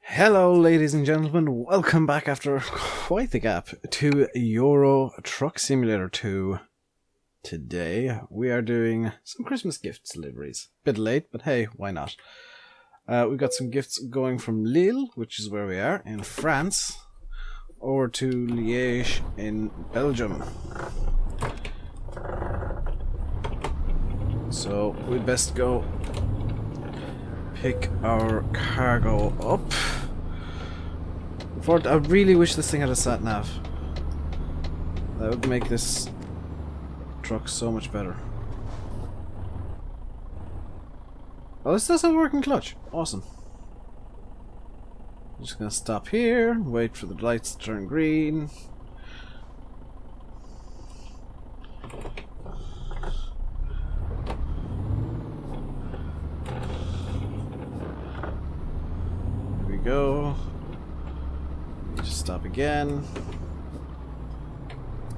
Hello ladies and gentlemen, welcome back after quite the gap to Euro Truck Simulator 2. Today we are doing some Christmas gifts deliveries. Bit late, but hey, why not? We've got some gifts going from Lille, which is where we are, in France, over to Liége in Belgium. So we'd best go pick our cargo up. I really wish this thing had a sat nav. That would make this truck so much better. Oh, this does have a working clutch. Awesome. I'm just gonna stop here, wait for the lights to turn green. Here we go. Just stop again.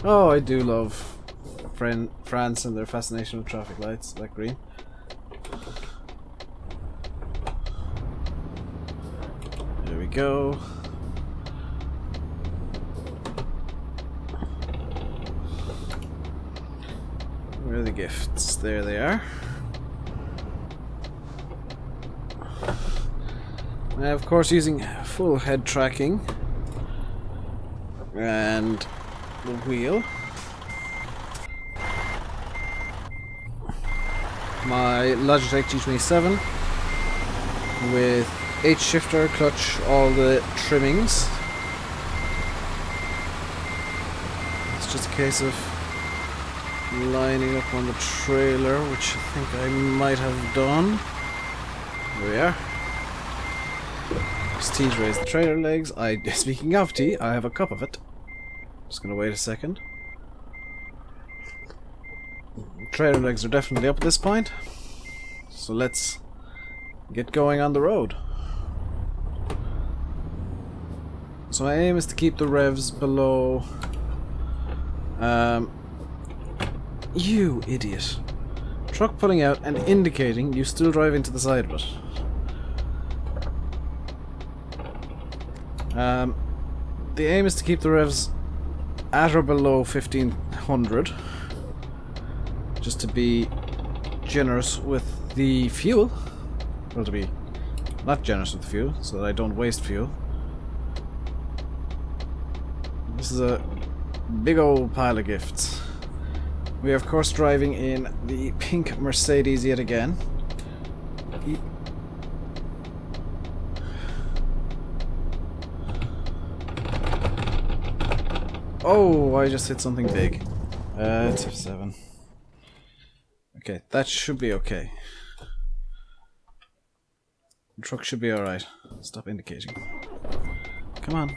Oh, I do love France and their fascination with traffic lights, like green. There we go. Where are the gifts? There they are. Now, of course, using full head tracking and the wheel. My Logitech G27 with H shifter, clutch, all the trimmings. It's just a case of lining up on the trailer, which I think I might have done. Here we are. Just T to raise the trailer legs. Speaking of tea, I have a cup of it. Just gonna wait a second. Trailer legs are definitely up at this point, so let's get going on the road. So my aim is to keep the revs below. You idiot! Truck pulling out and indicating you still drive into the side of it. The aim is to keep the revs at or below 1500, just to be generous with the fuel. Well, to be not generous with the fuel, so that I don't waste fuel. This is a big old pile of gifts. We are, of course, driving in the pink Mercedes yet again. Oh, I just hit something big. It's F7. Okay, that should be okay. The truck should be alright. Stop indicating. Come on.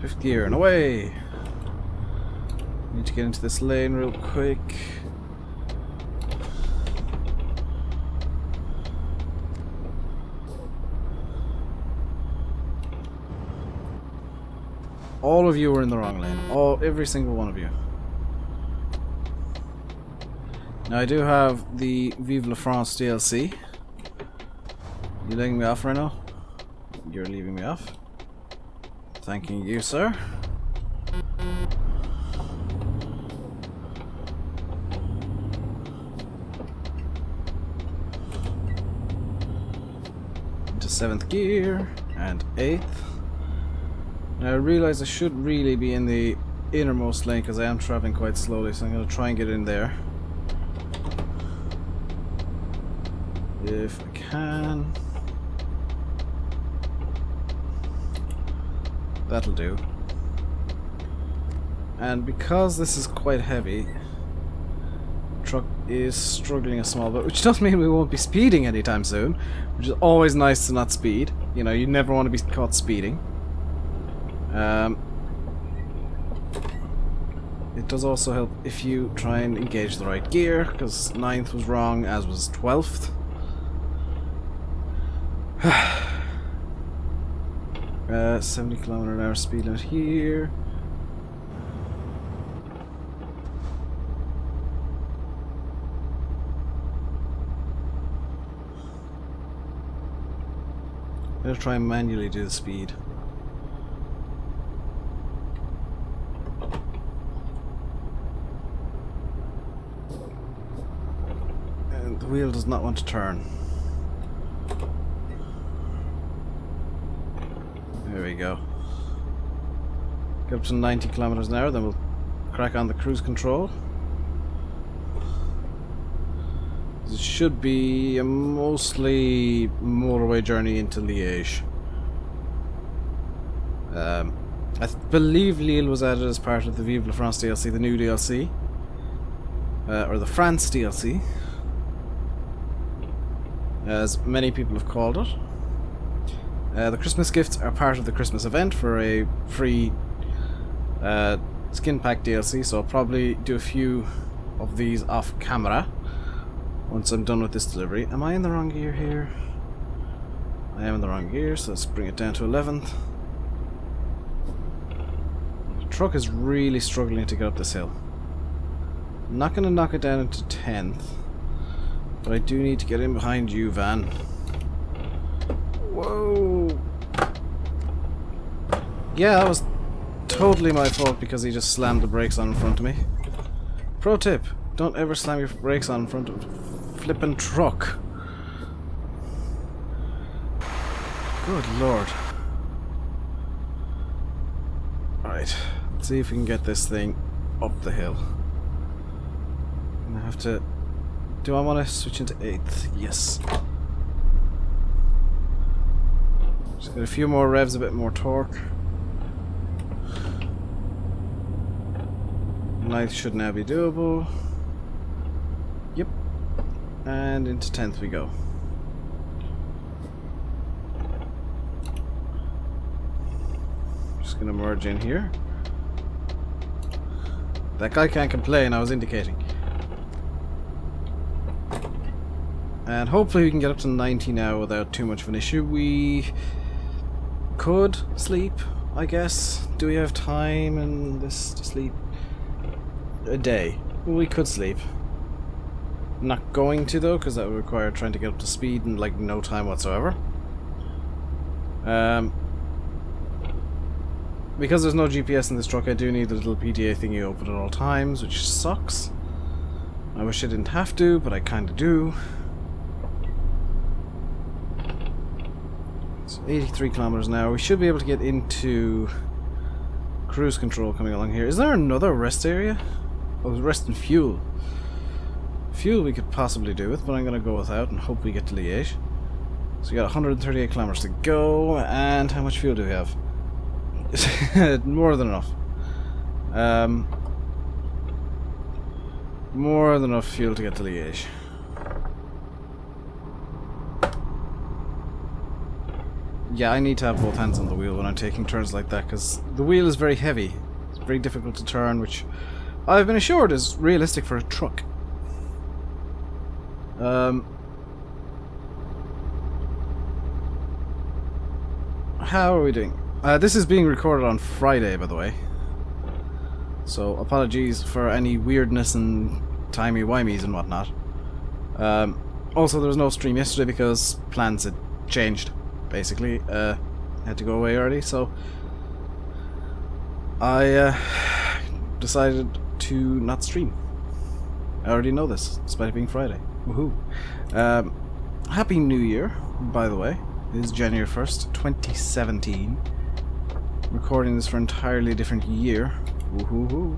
Fifth gear and away! Need to get into this lane real quick. All of you are in the wrong lane. Every single one of you. Now I do have the Vive la France DLC. You letting me off right now? You're leaving me off. Thanking you, sir. Into 7th gear and 8th. Now I realize I should really be in the innermost lane because I am traveling quite slowly, so I'm going to try and get in there. If I can. That'll do. And because this is quite heavy, the truck is struggling a small bit, which does mean we won't be speeding anytime soon, which is always nice to not speed. You know, you never want to be caught speeding. It does also help if you try and engage the right gear, because 9th was wrong, as was 12th. 70km/h speed limit here. I'm gonna try and manually do the speed. And the wheel does not want to turn. There we go. Get up to 90km/h, then we'll crack on the cruise control. It should be a mostly motorway journey into Liège. I believe Lille was added as part of the Vive la France DLC, the new DLC. Or the France DLC, as many people have called it. The Christmas gifts are part of the Christmas event for a free skin pack DLC, so I'll probably do a few of these off camera once I'm done with this delivery. Am I in the wrong gear here? I am in the wrong gear, so let's bring it down to 11th. The truck is really struggling to get up this hill. I'm not going to knock it down into 10th, but I do need to get in behind you, van. Whoa! Yeah, that was totally my fault because he just slammed the brakes on in front of me. Pro tip, don't ever slam your brakes on in front of a flippin' truck. Good lord. Alright, let's see if we can get this thing up the hill. I'm gonna have to... Do I want to switch into 8th? Yes. Just get a few more revs, a bit more torque. 9th should now be doable. Yep. And into 10th we go. Just gonna merge in here. That guy can't complain, I was indicating. And hopefully we can get up to 90 now without too much of an issue. We could sleep, I guess. Do we have time in this to sleep? A day. We could sleep. Not going to though, because that would require trying to get up to speed in like no time whatsoever. Because there's no GPS in this truck, I do need the little PDA thingy open at all times, which sucks. I wish I didn't have to, but I kinda do. It's 83km/h. We should be able to get into cruise control coming along here. Is there another rest area? Oh, rest and fuel. Fuel we could possibly do with, but I'm gonna go without and hope we get to Liège. So we got 138km to go, and how much fuel do we have? More than enough. More than enough fuel to get to Liège. Yeah, I need to have both hands on the wheel when I'm taking turns like that, because the wheel is very heavy. It's very difficult to turn, which I've been assured is realistic for a truck. How are we doing? This is being recorded on Friday, by the way. So, apologies for any weirdness and timey-wimeys and whatnot. Also, there was no stream yesterday because plans had changed, basically. Had to go away early, so I decided to not stream. I already know this, despite it being Friday. Woohoo. Happy New Year, by the way. It is January 1st, 2017. Recording this for an entirely different year. Woohoo.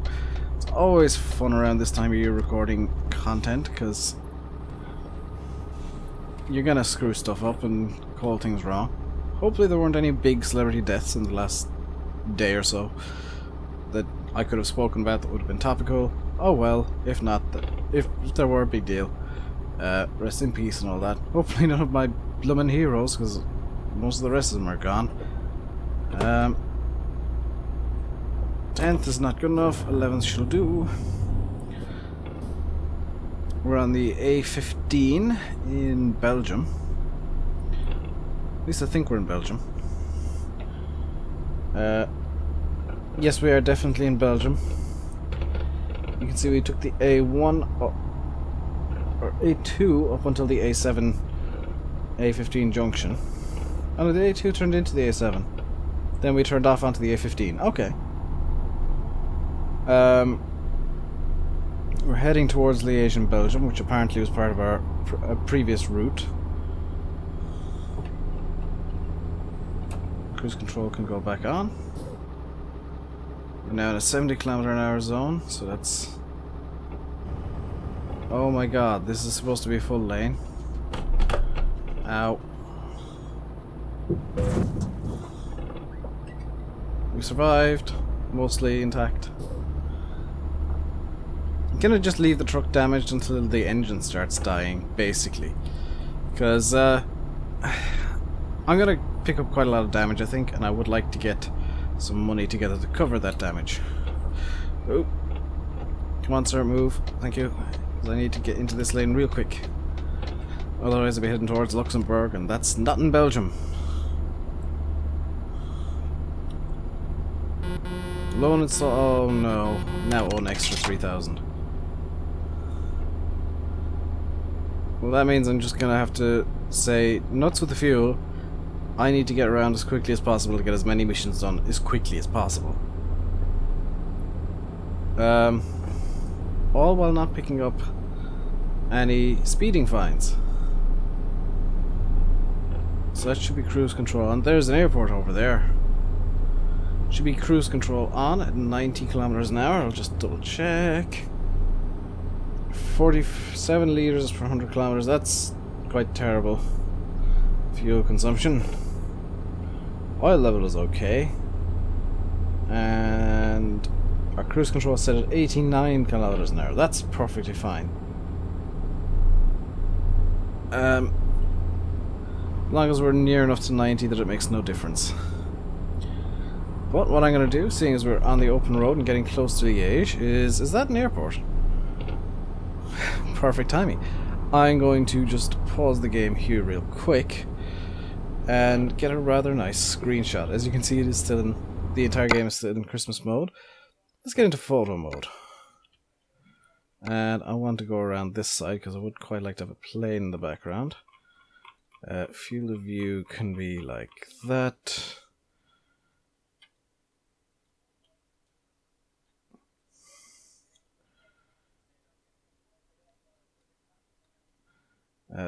It's always fun around this time of year recording content, because you're gonna screw stuff up and call things wrong. Hopefully there weren't any big celebrity deaths in the last day or so that I could have spoken about that would have been topical. Oh well, if not, if there were, a big deal. Rest in peace and all that. Hopefully none of my bloomin' heroes, because most of the rest of them are gone. 10th is not good enough, 11th shall do. We're on the A15 in Belgium. At least I think we're in Belgium. Yes, we are definitely in Belgium. You can see we took the A1 up, or A2 up until the A7, A15 junction. Oh no, the A2 turned into the A7. Then we turned off onto the A15. Okay. We're heading towards Liège in Belgium, which apparently was part of our previous route. Cruise control can go back on. We're now in a 70km/h zone, so that's... Oh my god, this is supposed to be a full lane. Ow. We survived, mostly intact. I'm gonna just leave the truck damaged until the engine starts dying, basically. Because, I'm gonna pick up quite a lot of damage, I think, and I would like to get some money together to cover that damage. Oh. Come on, sir, move. Thank you. Because I need to get into this lane real quick. Otherwise I'll be heading towards Luxembourg, and that's not in Belgium. Loan install... Oh no. Now owe an extra 3,000. Well, that means I'm just gonna have to say, nuts with the fuel. I need to get around as quickly as possible to get as many missions done as quickly as possible. All while not picking up any speeding fines. So that should be cruise control on. There's an airport over there. Should be cruise control on at 90km/h. I'll just double check. 47 litres per 100 kilometers. That's quite terrible. Fuel consumption. Oil level is okay. And our cruise control is set at 89km/h. That's perfectly fine. As long as we're near enough to 90 that it makes no difference. But what I'm going to do, seeing as we're on the open road and getting close to Liège, is that an airport? Perfect timing. I'm going to just pause the game here real quick and get a rather nice screenshot. As you can see, it is still in the entire game is still in Christmas mode. Let's get into photo mode. And I want to go around this side because I would quite like to have a plane in the background. Field of view can be like that.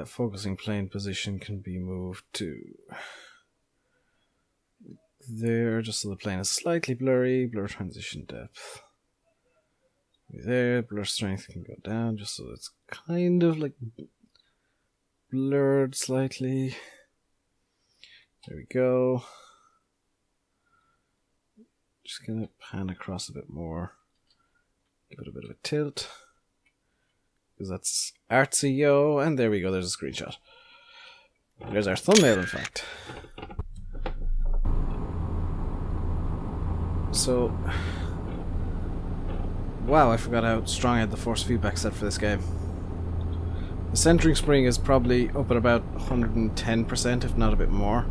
Focusing plane position can be moved to there, just so the plane is slightly blurry. Blur transition depth. There, blur strength can go down, just so it's kind of like blurred slightly. There we go. Just gonna pan across a bit more. Give it a bit of a tilt. Because that's artsy, yo, and there we go, there's a screenshot. There's our thumbnail, in fact. So, wow, I forgot how strong I had the force feedback set for this game. The centering spring is probably up at about 110%, if not a bit more.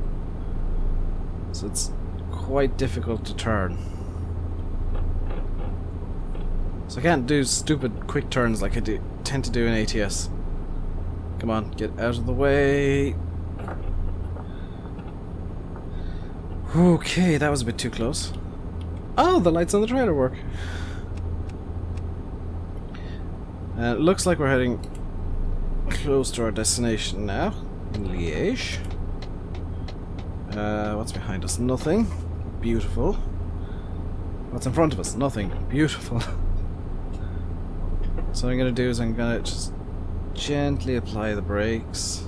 So it's quite difficult to turn. So I can't do stupid quick turns like I tend to do in ATS. Come on, get out of the way. Okay, that was a bit too close. Oh, the lights on the trailer work. It looks like we're heading close to our destination now, in Liège. What's behind us? Nothing. Beautiful. What's in front of us? Nothing. Beautiful. So what I'm going to do is I'm going to just gently apply the brakes.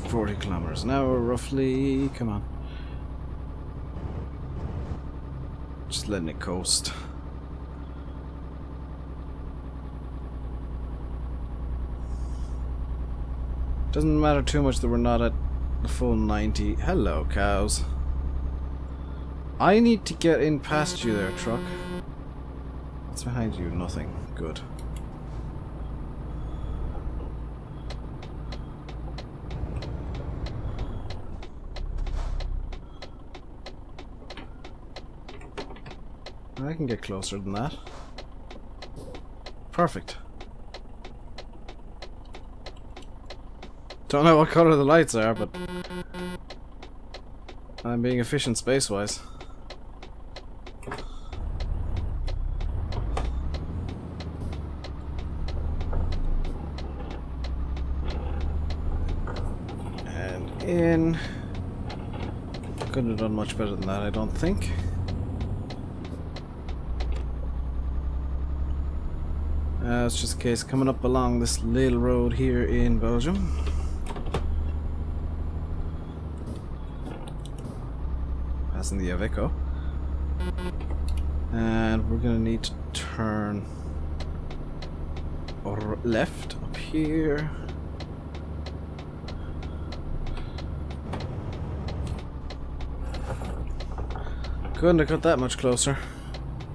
.40 kilometers an hour, roughly. Come on. Just letting it coast. Doesn't matter too much that we're not at the full 90. Hello, cows. I need to get in past you there, truck. What's behind you? Nothing. Good. I can get closer than that. Perfect. Don't know what color the lights are, but I'm being efficient space-wise. And in. Couldn't have done much better than that, I don't think. It's just a case coming up along this Lille road here in Belgium. Passing the Aveco. And we're gonna need to turn left up here. Couldn't have got that much closer.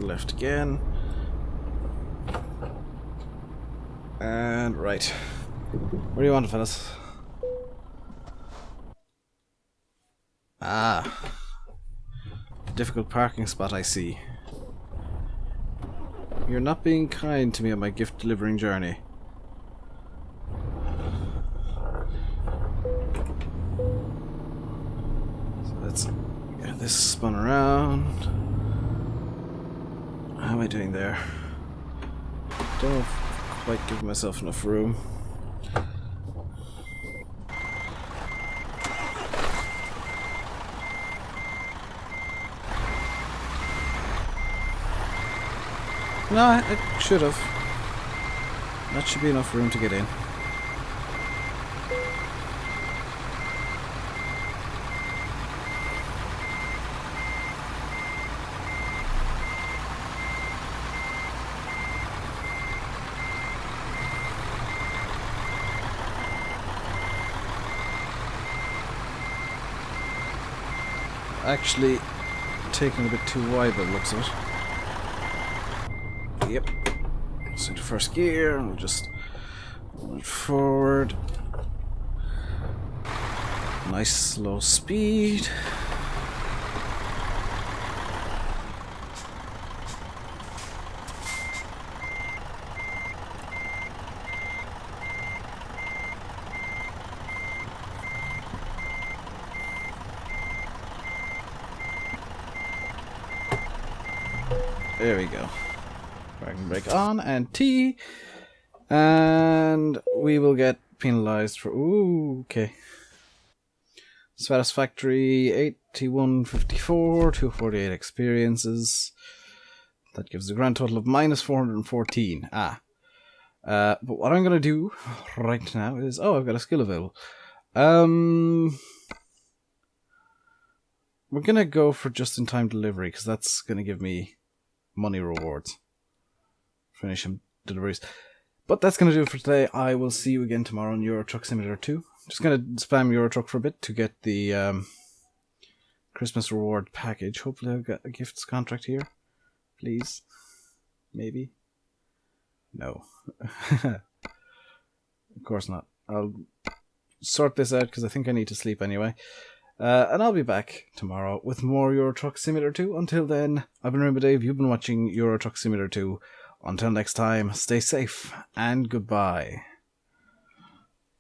Left again. And right. Where do you want, fellas? Ah. Difficult parking spot, I see. You're not being kind to me on my gift delivering journey. So let's get this spun around. How am I doing there? Don't know if quite give myself enough room. No, I should have. That should be enough room to get in. Actually taking a bit too wide by the looks of it. Yep. So the first gear, and we'll just move forward. Nice slow speed. There we go. Parking brake on and T, and we will get penalized for. Ooh, okay. Satisfactory 8154, 248 experiences. That gives a grand total of minus 414. But what I'm gonna do right now is I've got a skill available. We're gonna go for just-in-time delivery because that's gonna give me money rewards. Finish him deliveries. But that's going to do it for today. I will see you again tomorrow on Euro Truck Simulator 2. Just going to spam Euro Truck for a bit to get the Christmas reward package. Hopefully I've got a gifts contract here. Please. Maybe. No. Of course not. I'll sort this out because I think I need to sleep anyway. And I'll be back tomorrow with more Euro Truck Simulator 2. Until then, I've been RainbowDave. You've been watching Euro Truck Simulator 2. Until next time, stay safe and goodbye.